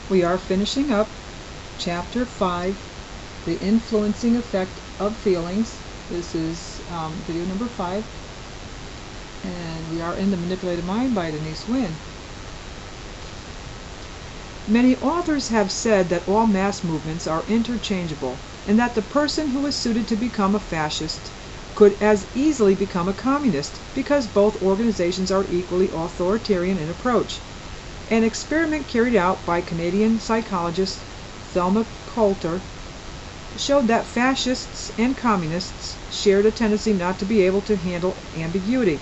We are finishing up Chapter 5, The Influencing Effect of Feelings. This is video number 5, and we are in The Manipulated Mind by Denise Wynn. Many authors have said that all mass movements are interchangeable, and that the person who is suited to become a fascist could as easily become a communist, because both organizations are equally authoritarian in approach. An experiment carried out by Canadian psychologist Thelma Coulter showed that fascists and communists shared a tendency not to be able to handle ambiguity.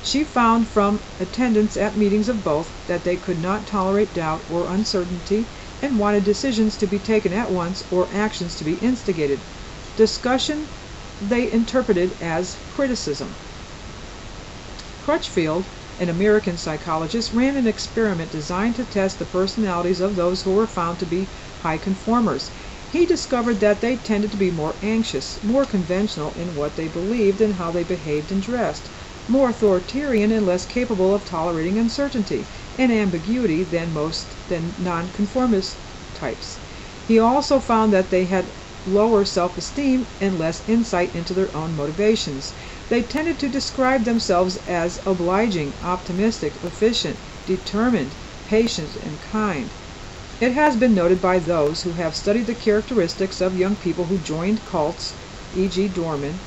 She found from attendance at meetings of both that they could not tolerate doubt or uncertainty and wanted decisions to be taken at once or actions to be instigated. Discussion they interpreted as criticism. Crutchfield, an American psychologist, ran an experiment designed to test the personalities of those who were found to be high conformers. He discovered that they tended to be more anxious, more conventional in what they believed and how they behaved and dressed, more authoritarian and less capable of tolerating uncertainty and ambiguity than nonconformist types. He also found that they had lower self-esteem and less insight into their own motivations. They tended to describe themselves as obliging, optimistic, efficient, determined, patient, and kind. It has been noted by those who have studied the characteristics of young people who joined cults, e.g. Dorman,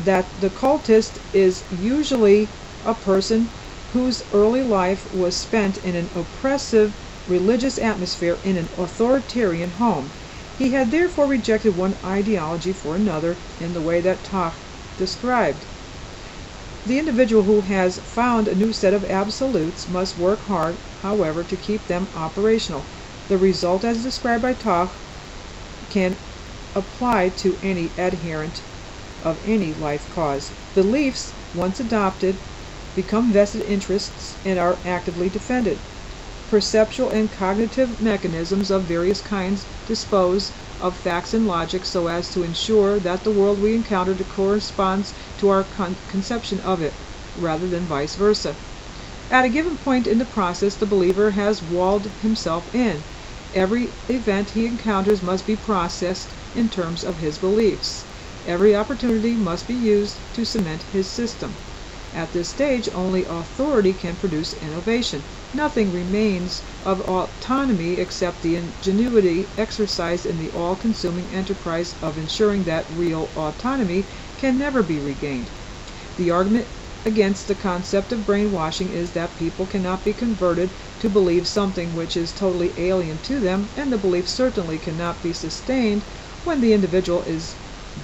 that the cultist is usually a person whose early life was spent in an oppressive religious atmosphere in an authoritarian home. He had therefore rejected one ideology for another in the way that Tach described. The individual who has found a new set of absolutes must work hard, however, to keep them operational. The result, as described by Tach, can apply to any adherent of any life cause. Beliefs, once adopted, become vested interests and are actively defended. Perceptual and cognitive mechanisms of various kinds dispose of facts and logic so as to ensure that the world we encounter corresponds to our conception of it, rather than vice versa. At a given point in the process, the believer has walled himself in. Every event he encounters must be processed in terms of his beliefs. Every opportunity must be used to cement his system. At this stage, only authority can produce innovation. Nothing remains of autonomy except the ingenuity exercised in the all-consuming enterprise of ensuring that real autonomy can never be regained. The argument against the concept of brainwashing is that people cannot be converted to believe something which is totally alien to them, and the belief certainly cannot be sustained when the individual is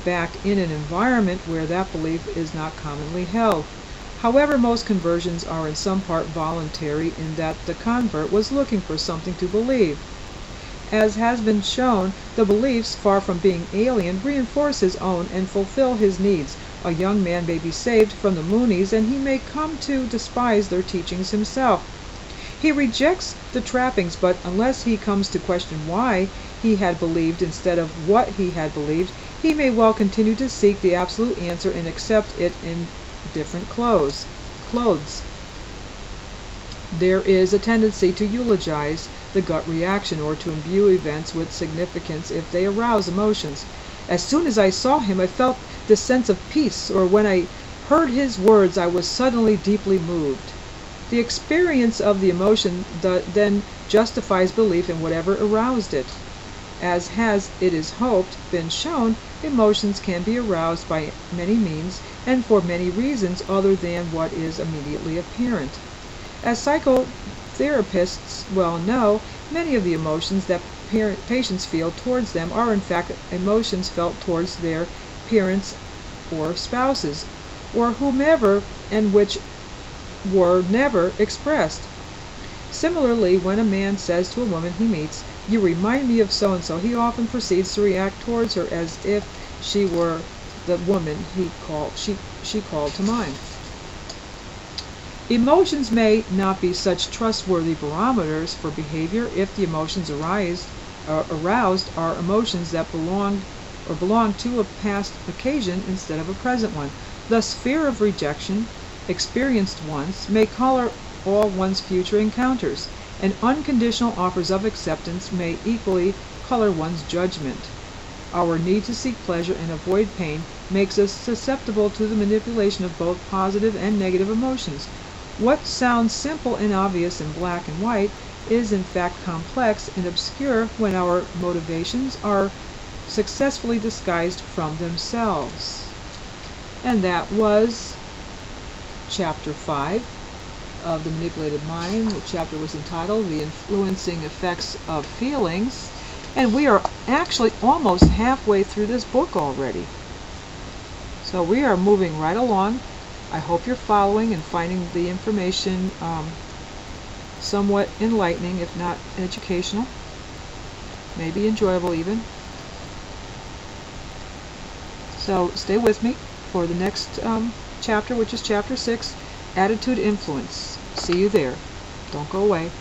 back in an environment where that belief is not commonly held. However, most conversions are in some part voluntary in that the convert was looking for something to believe. As has been shown, the beliefs, far from being alien, reinforce his own and fulfill his needs. A young man may be saved from the Moonies, and he may come to despise their teachings himself. He rejects the trappings, but unless he comes to question why he had believed instead of what he had believed, he may well continue to seek the absolute answer and accept it in different clothes. There is a tendency to eulogize the gut reaction or to imbue events with significance if they arouse emotions. As soon as I saw him, I felt this sense of peace, or when I heard his words, I was suddenly deeply moved. The experience of the emotion then justifies belief in whatever aroused it. As has, it is hoped, been shown, emotions can be aroused by many means and for many reasons other than what is immediately apparent. As psychotherapists well know, many of the emotions that patients feel towards them are in fact emotions felt towards their parents or spouses, or whomever, and which were never expressed. Similarly, when a man says to a woman he meets, "You remind me of so-and-so," he often proceeds to react towards her as if she were the woman she called to mind. Emotions may not be such trustworthy barometers for behavior if the emotions aroused are emotions that belong to a past occasion instead of a present one. Thus, fear of rejection, experienced once, may color all one's future encounters, and unconditional offers of acceptance may equally color one's judgment. Our need to seek pleasure and avoid pain makes us susceptible to the manipulation of both positive and negative emotions. What sounds simple and obvious in black and white is in fact complex and obscure when our motivations are successfully disguised from themselves. And that was Chapter 5 of The Manipulated Mind. The chapter was entitled The Influencing Effects of Feelings. And we are actually almost halfway through this book already. So we are moving right along. I hope you're following and finding the information somewhat enlightening, if not educational, maybe enjoyable even. So stay with me for the next chapter, which is Chapter 6, Attitude Influence. See you there. Don't go away.